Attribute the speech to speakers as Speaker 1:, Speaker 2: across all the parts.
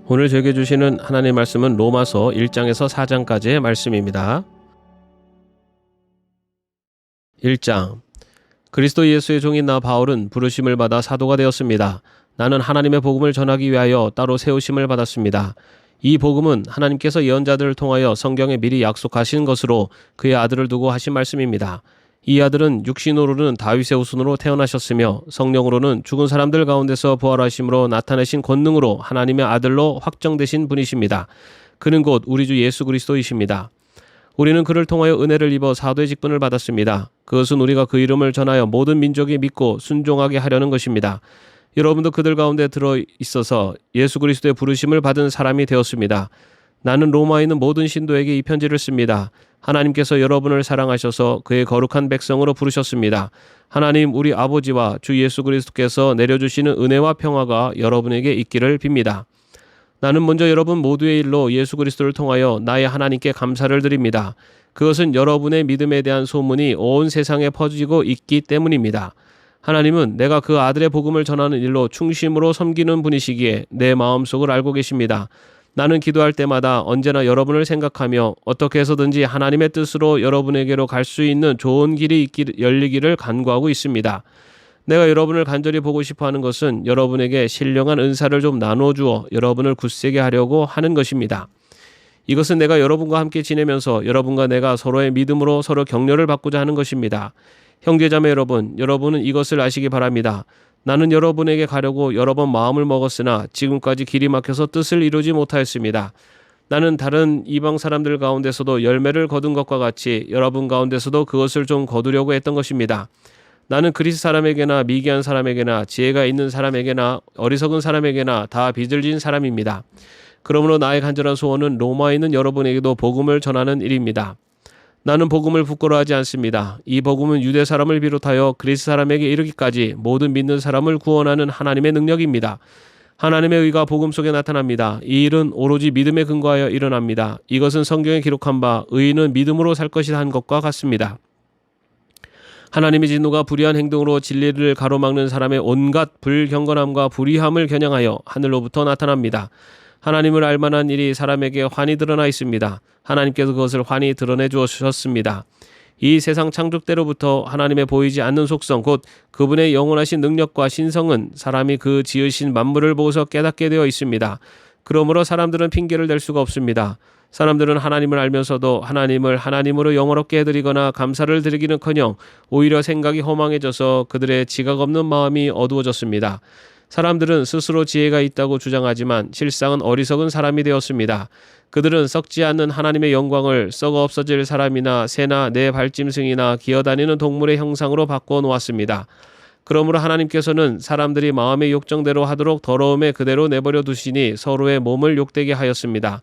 Speaker 1: 오늘 저에게 주시는 하나님의 말씀은 로마서 1장에서 4장까지의 말씀입니다. 1장. 그리스도 예수의 종인 나 바울은 부르심을 받아 사도가 되었습니다. 나는 하나님의 복음을 전하기 위하여 따로 세우심을 받았습니다. 이 복음은 하나님께서 예언자들을 통하여 성경에 미리 약속하신 것으로 그의 아들을 두고 하신 말씀입니다. 이 아들은 육신으로는 다윗의 후손으로 태어나셨으며 성령으로는 죽은 사람들 가운데서 부활하심으로 나타내신 권능으로 하나님의 아들로 확정되신 분이십니다. 그는 곧 우리 주 예수 그리스도이십니다. 우리는 그를 통하여 은혜를 입어 사도의 직분을 받았습니다. 그것은 우리가 그 이름을 전하여 모든 민족이 믿고 순종하게 하려는 것입니다. 여러분도 그들 가운데 들어 있어서 예수 그리스도의 부르심을 받은 사람이 되었습니다. 나는 로마에 있는 모든 신도에게 이 편지를 씁니다. 하나님께서 여러분을 사랑하셔서 그의 거룩한 백성으로 부르셨습니다. 하나님 우리 아버지와 주 예수 그리스도께서 내려주시는 은혜와 평화가 여러분에게 있기를 빕니다. 나는 먼저 여러분 모두의 일로 예수 그리스도를 통하여 나의 하나님께 감사를 드립니다. 그것은 여러분의 믿음에 대한 소문이 온 세상에 퍼지고 있기 때문입니다. 하나님은 내가 그 아들의 복음을 전하는 일로 충심으로 섬기는 분이시기에 내 마음속을 알고 계십니다. 나는 기도할 때마다 언제나 여러분을 생각하며 어떻게 해서든지 하나님의 뜻으로 여러분에게로 갈 수 있는 좋은 길이 열리기를 간구하고 있습니다. 내가 여러분을 간절히 보고 싶어하는 것은 여러분에게 신령한 은사를 좀 나눠주어 여러분을 굳세게 하려고 하는 것입니다. 이것은 내가 여러분과 함께 지내면서 여러분과 내가 서로의 믿음으로 서로 격려를 받고자 하는 것입니다. 형제자매 여러분, 여러분은 이것을 아시기 바랍니다. 나는 여러분에게 가려고 여러 번 마음을 먹었으나 지금까지 길이 막혀서 뜻을 이루지 못하였습니다. 나는 다른 이방 사람들 가운데서도 열매를 거둔 것과 같이 여러분 가운데서도 그것을 좀 거두려고 했던 것입니다. 나는 그리스 사람에게나 미개한 사람에게나 지혜가 있는 사람에게나 어리석은 사람에게나 다 빚을 진 사람입니다. 그러므로 나의 간절한 소원은 로마에 있는 여러분에게도 복음을 전하는 일입니다. 나는 복음을 부끄러워하지 않습니다. 이 복음은 유대 사람을 비롯하여 그리스 사람에게 이르기까지 모든 믿는 사람을 구원하는 하나님의 능력입니다. 하나님의 의가 복음 속에 나타납니다. 이 일은 오로지 믿음에 근거하여 일어납니다. 이것은 성경에 기록한 바 의인은 믿음으로 살 것이다 한 것과 같습니다. 하나님의 진노가 불의한 행동으로 진리를 가로막는 사람의 온갖 불경건함과 불의함을 겨냥하여 하늘로부터 나타납니다. 하나님을 알만한 일이 사람에게 환히 드러나 있습니다. 하나님께서 그것을 환히 드러내 주셨습니다. 이 세상 창조 때로부터 하나님의 보이지 않는 속성 곧 그분의 영원하신 능력과 신성은 사람이 그 지으신 만물을 보고서 깨닫게 되어 있습니다. 그러므로 사람들은 핑계를 댈 수가 없습니다. 사람들은 하나님을 알면서도 하나님을 하나님으로 영원롭게 해드리거나 감사를 드리기는커녕 오히려 생각이 허망해져서 그들의 지각 없는 마음이 어두워졌습니다. 사람들은 스스로 지혜가 있다고 주장하지만 실상은 어리석은 사람이 되었습니다. 그들은 썩지 않는 하나님의 영광을 썩어 없어질 사람이나 새나 내 발짐승이나 기어다니는 동물의 형상으로 바꿔 놓았습니다. 그러므로 하나님께서는 사람들이 마음의 욕정대로 하도록 더러움에 그대로 내버려 두시니 서로의 몸을 욕되게 하였습니다.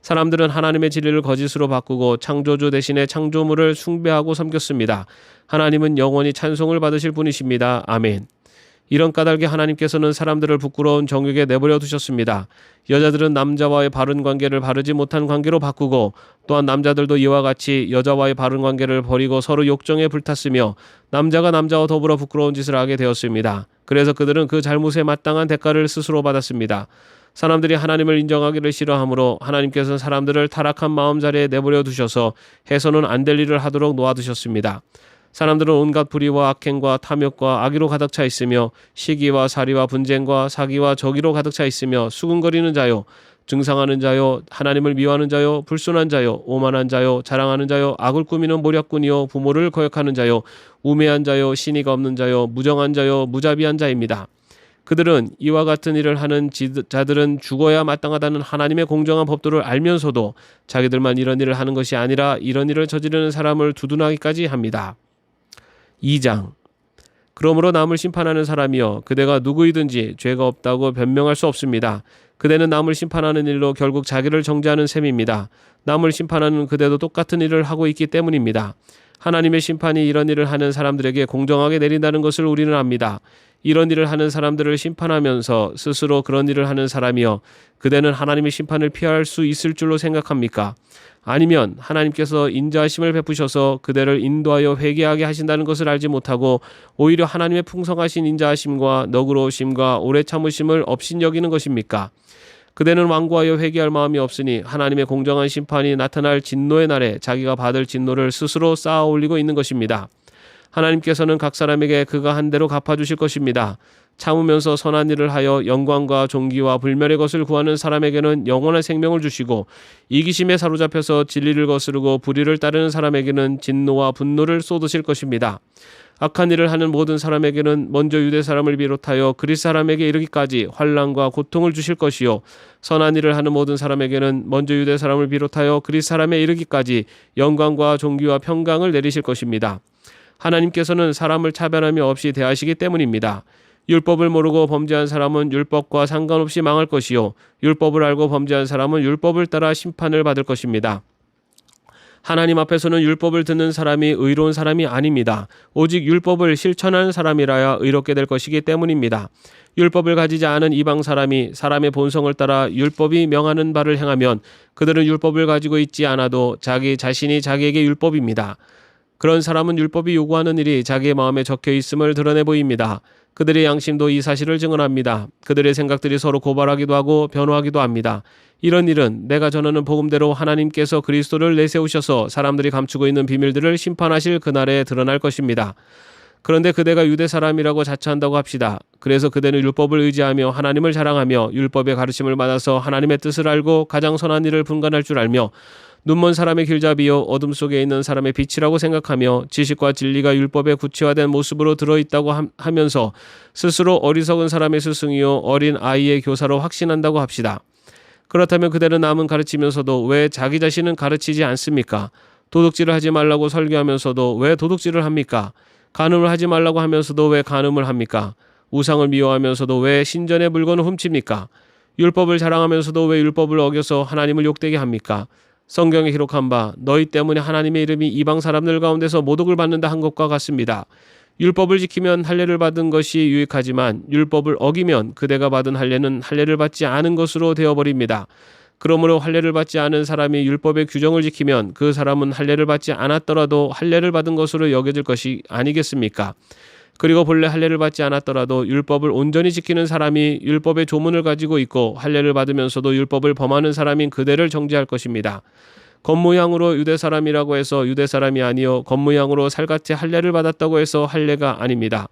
Speaker 1: 사람들은 하나님의 진리를 거짓으로 바꾸고 창조주 대신에 창조물을 숭배하고 섬겼습니다. 하나님은 영원히 찬송을 받으실 분이십니다. 아멘. 이런 까닭에 하나님께서는 사람들을 부끄러운 정욕에 내버려 두셨습니다. 여자들은 남자와의 바른 관계를 바르지 못한 관계로 바꾸고 또한 남자들도 이와 같이 여자와의 바른 관계를 버리고 서로 욕정에 불탔으며 남자가 남자와 더불어 부끄러운 짓을 하게 되었습니다. 그래서 그들은 그 잘못에 마땅한 대가를 스스로 받았습니다. 사람들이 하나님을 인정하기를 싫어하므로 하나님께서는 사람들을 타락한 마음자리에 내버려 두셔서 해서는 안 될 일을 하도록 놓아두셨습니다. 사람들은 온갖 불의와 악행과 탐욕과 악의로 가득 차 있으며 시기와 살이와 분쟁과 사기와 저기로 가득 차 있으며 수군거리는 자요, 증상하는 자요, 하나님을 미워하는 자요, 불순한 자요, 오만한 자요, 자랑하는 자요, 악을 꾸미는 모략꾼이요, 부모를 거역하는 자요, 우매한 자요, 신의가 없는 자요, 무정한 자요, 무자비한 자입니다. 그들은 이와 같은 일을 하는 자들은 죽어야 마땅하다는 하나님의 공정한 법도를 알면서도 자기들만 이런 일을 하는 것이 아니라 이런 일을 저지르는 사람을 두둔하기까지 합니다. 2장. 그러므로 남을 심판하는 사람이여 그대가 누구이든지 죄가 없다고 변명할 수 없습니다. 그대는 남을 심판하는 일로 결국 자기를 정죄하는 셈입니다. 남을 심판하는 그대도 똑같은 일을 하고 있기 때문입니다. 하나님의 심판이 이런 일을 하는 사람들에게 공정하게 내린다는 것을 우리는 압니다. 이런 일을 하는 사람들을 심판하면서 스스로 그런 일을 하는 사람이여 그대는 하나님의 심판을 피할 수 있을 줄로 생각합니까? 아니면 하나님께서 인자하심을 베푸셔서 그대를 인도하여 회개하게 하신다는 것을 알지 못하고 오히려 하나님의 풍성하신 인자하심과 너그러우심과 오래 참으심을 업신여기는 것입니까? 그대는 완고하여 회개할 마음이 없으니 하나님의 공정한 심판이 나타날 진노의 날에 자기가 받을 진노를 스스로 쌓아 올리고 있는 것입니다. 하나님께서는 각 사람에게 그가 한 대로 갚아주실 것입니다. 참으면서 선한 일을 하여 영광과 존귀와 불멸의 것을 구하는 사람에게는 영원한 생명을 주시고, 이기심에 사로잡혀서 진리를 거스르고 불의를 따르는 사람에게는 진노와 분노를 쏟으실 것입니다. 악한 일을 하는 모든 사람에게는 먼저 유대 사람을 비롯하여 그리스 사람에게 이르기까지 환난과 고통을 주실 것이요, 선한 일을 하는 모든 사람에게는 먼저 유대 사람을 비롯하여 그리스 사람에 이르기까지 영광과 존귀와 평강을 내리실 것입니다. 하나님께서는 사람을 차별함이 없이 대하시기 때문입니다. 율법을 모르고 범죄한 사람은 율법과 상관없이 망할 것이요, 율법을 알고 범죄한 사람은 율법을 따라 심판을 받을 것입니다. 하나님 앞에서는 율법을 듣는 사람이 의로운 사람이 아닙니다. 오직 율법을 실천하는 사람이라야 의롭게 될 것이기 때문입니다. 율법을 가지지 않은 이방 사람이 사람의 본성을 따라 율법이 명하는 바를 행하면 그들은 율법을 가지고 있지 않아도 자기 자신이 자기에게 율법입니다. 그런 사람은 율법이 요구하는 일이 자기의 마음에 적혀 있음을 드러내 보입니다. 그들의 양심도 이 사실을 증언합니다. 그들의 생각들이 서로 고발하기도 하고 변호하기도 합니다. 이런 일은 내가 전하는 복음대로 하나님께서 그리스도를 내세우셔서 사람들이 감추고 있는 비밀들을 심판하실 그날에 드러날 것입니다. 그런데 그대가 유대 사람이라고 자처한다고 합시다. 그래서 그대는 율법을 의지하며 하나님을 자랑하며 율법의 가르침을 받아서 하나님의 뜻을 알고 가장 선한 일을 분간할 줄 알며 눈먼 사람의 길잡이요 어둠 속에 있는 사람의 빛이라고 생각하며 지식과 진리가 율법에 구체화된 모습으로 들어있다고 하면서 스스로 어리석은 사람의 스승이요 어린 아이의 교사로 확신한다고 합시다. 그렇다면 그대는 남은 가르치면서도 왜 자기 자신은 가르치지 않습니까? 도둑질을 하지 말라고 설교하면서도 왜 도둑질을 합니까? 간음을 하지 말라고 하면서도 왜 간음을 합니까? 우상을 미워하면서도 왜 신전의 물건을 훔칩니까? 율법을 자랑하면서도 왜 율법을 어겨서 하나님을 욕되게 합니까? 성경에 기록한 바 너희 때문에 하나님의 이름이 이방 사람들 가운데서 모독을 받는다 한 것과 같습니다. 율법을 지키면 할례를 받은 것이 유익하지만 율법을 어기면 그대가 받은 할례는 할례를 받지 않은 것으로 되어버립니다. 그러므로 할례를 받지 않은 사람이 율법의 규정을 지키면 그 사람은 할례를 받지 않았더라도 할례를 받은 것으로 여겨질 것이 아니겠습니까? 그리고 본래 할례를 받지 않았더라도 율법을 온전히 지키는 사람이 율법의 조문을 가지고 있고 할례를 받으면서도 율법을 범하는 사람인 그대를 정죄할 것입니다. 겉모양으로 유대 사람이라고 해서 유대 사람이 아니요 겉모양으로 살같이 할례를 받았다고 해서 할례가 아닙니다.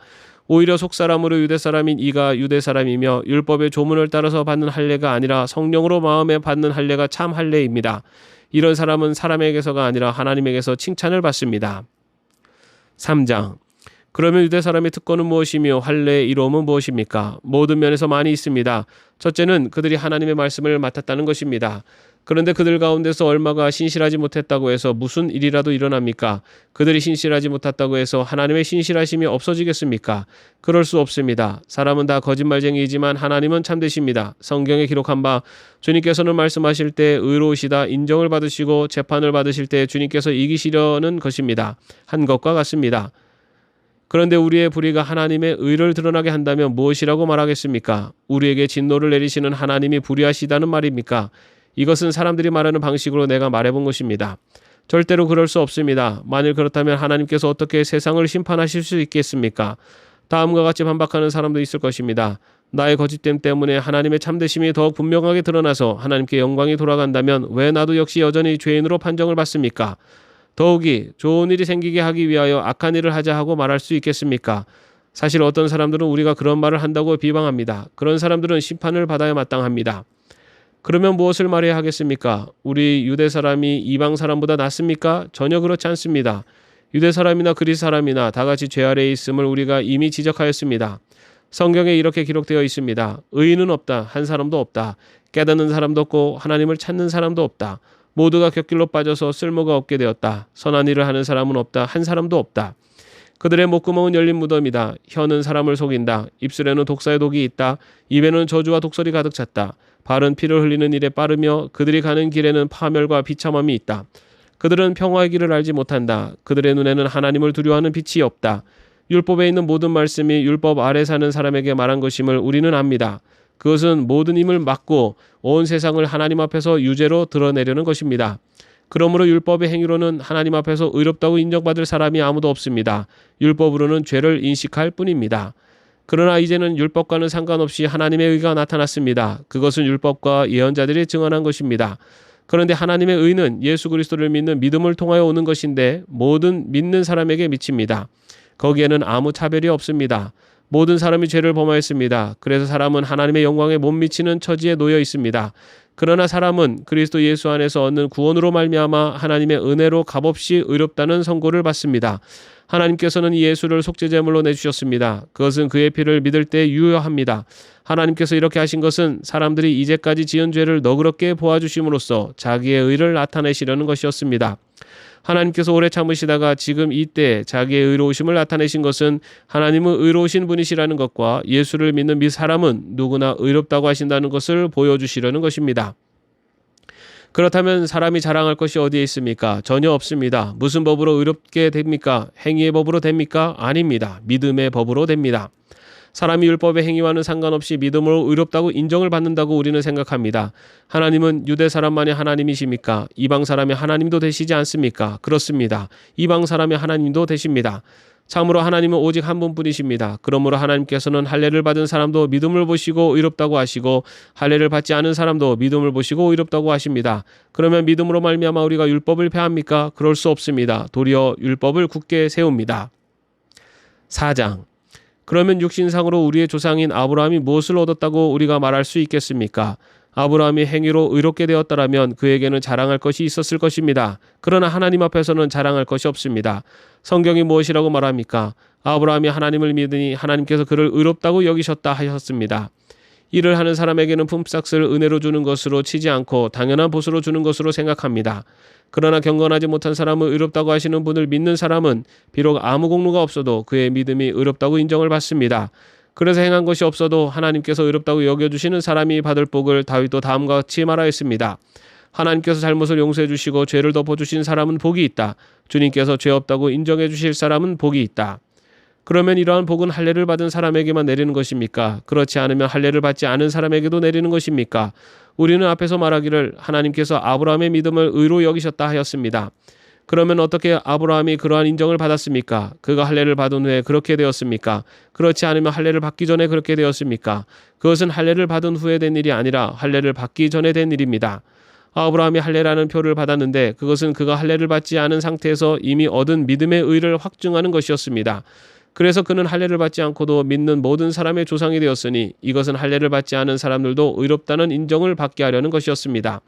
Speaker 1: 오히려 속사람으로 유대 사람인 이가 유대 사람이며 율법의 조문을 따라서 받는 할례가 아니라 성령으로 마음에 받는 할례가 참 할례입니다. 이런 사람은 사람에게서가 아니라 하나님에게서 칭찬을 받습니다. 3장. 그러면 유대 사람의 특권은 무엇이며 할례의 이로움은 무엇입니까? 모든 면에서 많이 있습니다. 첫째는 그들이 하나님의 말씀을 맡았다는 것입니다. 그런데 그들 가운데서 얼마가 신실하지 못했다고 해서 무슨 일이라도 일어납니까? 그들이 신실하지 못했다고 해서 하나님의 신실하심이 없어지겠습니까? 그럴 수 없습니다. 사람은 다 거짓말쟁이이지만 하나님은 참되십니다. 성경에 기록한 바 주님께서는 말씀하실 때 의로우시다 인정을 받으시고 재판을 받으실 때 주님께서 이기시려는 것입니다. 한 것과 같습니다. 그런데 우리의 불의가 하나님의 의를 드러나게 한다면 무엇이라고 말하겠습니까? 우리에게 진노를 내리시는 하나님이 불의하시다는 말입니까? 이것은 사람들이 말하는 방식으로 내가 말해본 것입니다. 절대로 그럴 수 없습니다. 만일 그렇다면 하나님께서 어떻게 세상을 심판하실 수 있겠습니까? 다음과 같이 반박하는 사람도 있을 것입니다. 나의 거짓됨 때문에 하나님의 참되심이 더욱 분명하게 드러나서 하나님께 영광이 돌아간다면 왜 나도 역시 여전히 죄인으로 판정을 받습니까? 더욱이 좋은 일이 생기게 하기 위하여 악한 일을 하자 하고 말할 수 있겠습니까? 사실 어떤 사람들은 우리가 그런 말을 한다고 비방합니다. 그런 사람들은 심판을 받아야 마땅합니다. 그러면 무엇을 말해야 하겠습니까? 우리 유대 사람이 이방 사람보다 낫습니까? 전혀 그렇지 않습니다. 유대 사람이나 그리스 사람이나 다 같이 죄 아래에 있음을 우리가 이미 지적하였습니다. 성경에 이렇게 기록되어 있습니다. 의인은 없다. 한 사람도 없다. 깨닫는 사람도 없고 하나님을 찾는 사람도 없다. 모두가 곁길로 빠져서 쓸모가 없게 되었다. 선한 일을 하는 사람은 없다. 한 사람도 없다. 그들의 목구멍은 열린 무덤이다. 혀는 사람을 속인다. 입술에는 독사의 독이 있다. 입에는 저주와 독설이 가득 찼다. 발은 피를 흘리는 일에 빠르며 그들이 가는 길에는 파멸과 비참함이 있다. 그들은 평화의 길을 알지 못한다. 그들의 눈에는 하나님을 두려워하는 빛이 없다. 율법에 있는 모든 말씀이 율법 아래 사는 사람에게 말한 것임을 우리는 압니다. 그것은 모든 힘을 막고 온 세상을 하나님 앞에서 유죄로 드러내려는 것입니다. 그러므로 율법의 행위로는 하나님 앞에서 의롭다고 인정받을 사람이 아무도 없습니다. 율법으로는 죄를 인식할 뿐입니다. 그러나 이제는 율법과는 상관없이 하나님의 의가 나타났습니다. 그것은 율법과 예언자들이 증언한 것입니다. 그런데 하나님의 의는 예수 그리스도를 믿는 믿음을 통하여 오는 것인데 모든 믿는 사람에게 미칩니다. 거기에는 아무 차별이 없습니다. 모든 사람이 죄를 범하였습니다. 그래서 사람은 하나님의 영광에 못 미치는 처지에 놓여 있습니다. 그러나 사람은 그리스도 예수 안에서 얻는 구원으로 말미암아 하나님의 은혜로 값없이 의롭다는 선고를 받습니다. 하나님께서는 예수를 속죄제물로 내주셨습니다. 그것은 그의 피를 믿을 때 유효합니다. 하나님께서 이렇게 하신 것은 사람들이 이제까지 지은 죄를 너그럽게 보아주심으로써 자기의 의를 나타내시려는 것이었습니다. 하나님께서 오래 참으시다가 지금 이때 자기의 의로우심을 나타내신 것은 하나님은 의로우신 분이시라는 것과 예수를 믿는 사람은 누구나 의롭다고 하신다는 것을 보여주시려는 것입니다. 그렇다면 사람이 자랑할 것이 어디에 있습니까? 전혀 없습니다. 무슨 법으로 의롭게 됩니까? 행위의 법으로 됩니까? 아닙니다. 믿음의 법으로 됩니다. 사람이 율법의 행위와는 상관없이 믿음으로 의롭다고 인정을 받는다고 우리는 생각합니다. 하나님은 유대 사람만이 하나님이십니까? 이방 사람이 하나님도 되시지 않습니까? 그렇습니다. 이방 사람이 하나님도 되십니다. 참으로 하나님은 오직 한 분뿐이십니다. 그러므로 하나님께서는 할례를 받은 사람도 믿음을 보시고 의롭다고 하시고 할례를 받지 않은 사람도 믿음을 보시고 의롭다고 하십니다. 그러면 믿음으로 말미암아 우리가 율법을 폐합니까? 그럴 수 없습니다. 도리어 율법을 굳게 세웁니다. 4장. 그러면 육신상으로 우리의 조상인 아브라함이 무엇을 얻었다고 우리가 말할 수 있겠습니까? 아브라함이 행위로 의롭게 되었다라면 그에게는 자랑할 것이 있었을 것입니다. 그러나 하나님 앞에서는 자랑할 것이 없습니다. 성경이 무엇이라고 말합니까? 아브라함이 하나님을 믿으니 하나님께서 그를 의롭다고 여기셨다 하셨습니다. 일을 하는 사람에게는 품삯을 은혜로 주는 것으로 치지 않고 당연한 보수로 주는 것으로 생각합니다. 그러나 경건하지 못한 사람을 의롭다고 하시는 분을 믿는 사람은 비록 아무 공로가 없어도 그의 믿음이 의롭다고 인정을 받습니다. 그래서 행한 것이 없어도 하나님께서 의롭다고 여겨주시는 사람이 받을 복을 다윗도 다음과 같이 말하였습니다. 하나님께서 잘못을 용서해 주시고 죄를 덮어주신 사람은 복이 있다. 주님께서 죄 없다고 인정해 주실 사람은 복이 있다. 그러면 이러한 복은 할례를 받은 사람에게만 내리는 것입니까? 그렇지 않으면 할례를 받지 않은 사람에게도 내리는 것입니까? 우리는 앞에서 말하기를 하나님께서 아브라함의 믿음을 의로 여기셨다 하였습니다. 그러면 어떻게 아브라함이 그러한 인정을 받았습니까? 그가 할례를 받은 후에 그렇게 되었습니까? 그렇지 않으면 할례를 받기 전에 그렇게 되었습니까? 그것은 할례를 받은 후에 된 일이 아니라 할례를 받기 전에 된 일입니다. 아브라함이 할례라는 표를 받았는데 그것은 그가 할례를 받지 않은 상태에서 이미 얻은 믿음의 의를 확증하는 것이었습니다. 그래서 그는 할례를 받지 않고도 믿는 모든 사람의 조상이 되었으니 이것은 할례를 받지 않은 사람들도 의롭다는 인정을 받게 하려는 것이었습니다.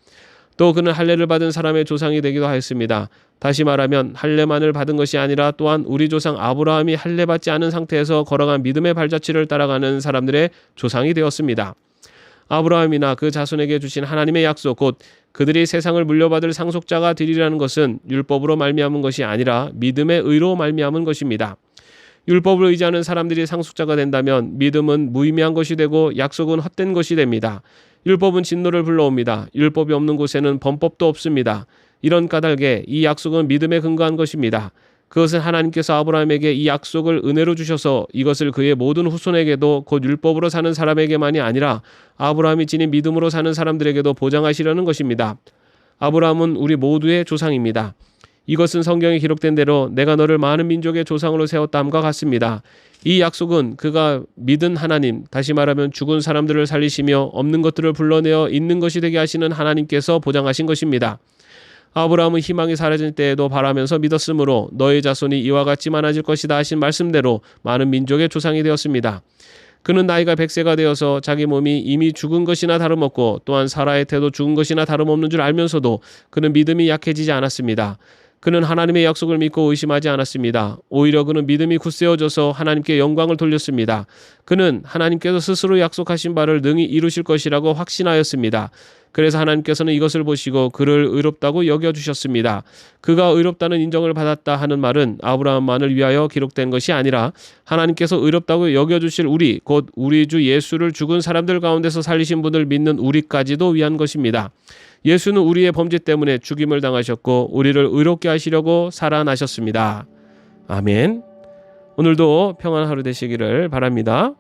Speaker 1: 또 그는 할례를 받은 사람의 조상이 되기도 하였습니다. 다시 말하면 할례만을 받은 것이 아니라 또한 우리 조상 아브라함이 할례 받지 않은 상태에서 걸어간 믿음의 발자취를 따라가는 사람들의 조상이 되었습니다. 아브라함이나 그 자손에게 주신 하나님의 약속 곧 그들이 세상을 물려받을 상속자가 되리라는 것은 율법으로 말미암은 것이 아니라 믿음의 의로 말미암은 것입니다. 율법을 의지하는 사람들이 상속자가 된다면 믿음은 무의미한 것이 되고 약속은 헛된 것이 됩니다. 율법은 진노를 불러옵니다. 율법이 없는 곳에는 범법도 없습니다. 이런 까닭에 이 약속은 믿음에 근거한 것입니다. 그것은 하나님께서 아브라함에게 이 약속을 은혜로 주셔서 이것을 그의 모든 후손에게도 곧 율법으로 사는 사람에게만이 아니라 아브라함이 지닌 믿음으로 사는 사람들에게도 보장하시려는 것입니다. 아브라함은 우리 모두의 조상입니다. 이것은 성경에 기록된 대로 내가 너를 많은 민족의 조상으로 세웠다함과 같습니다. 이 약속은 그가 믿은 하나님, 다시 말하면 죽은 사람들을 살리시며 없는 것들을 불러내어 있는 것이 되게 하시는 하나님께서 보장하신 것입니다. 아브라함은 희망이 사라질 때에도 바라면서 믿었으므로 너의 자손이 이와 같이 많아질 것이다 하신 말씀대로 많은 민족의 조상이 되었습니다. 그는 나이가 100세가 되어서 자기 몸이 이미 죽은 것이나 다름없고 또한 사라의 태도 죽은 것이나 다름없는 줄 알면서도 그는 믿음이 약해지지 않았습니다. 그는 하나님의 약속을 믿고 의심하지 않았습니다. 오히려 그는 믿음이 굳세어져서 하나님께 영광을 돌렸습니다. 그는 하나님께서 스스로 약속하신 바를 능히 이루실 것이라고 확신하였습니다. 그래서 하나님께서는 이것을 보시고 그를 의롭다고 여겨주셨습니다. 그가 의롭다는 인정을 받았다 하는 말은 아브라함만을 위하여 기록된 것이 아니라 하나님께서 의롭다고 여겨주실 우리, 곧 우리 주 예수를 죽은 사람들 가운데서 살리신 분을 믿는 우리까지도 위한 것입니다. 예수는 우리의 범죄 때문에 죽임을 당하셨고 우리를 의롭게 하시려고 살아나셨습니다. 아멘. 오늘도 평안한 하루 되시기를 바랍니다.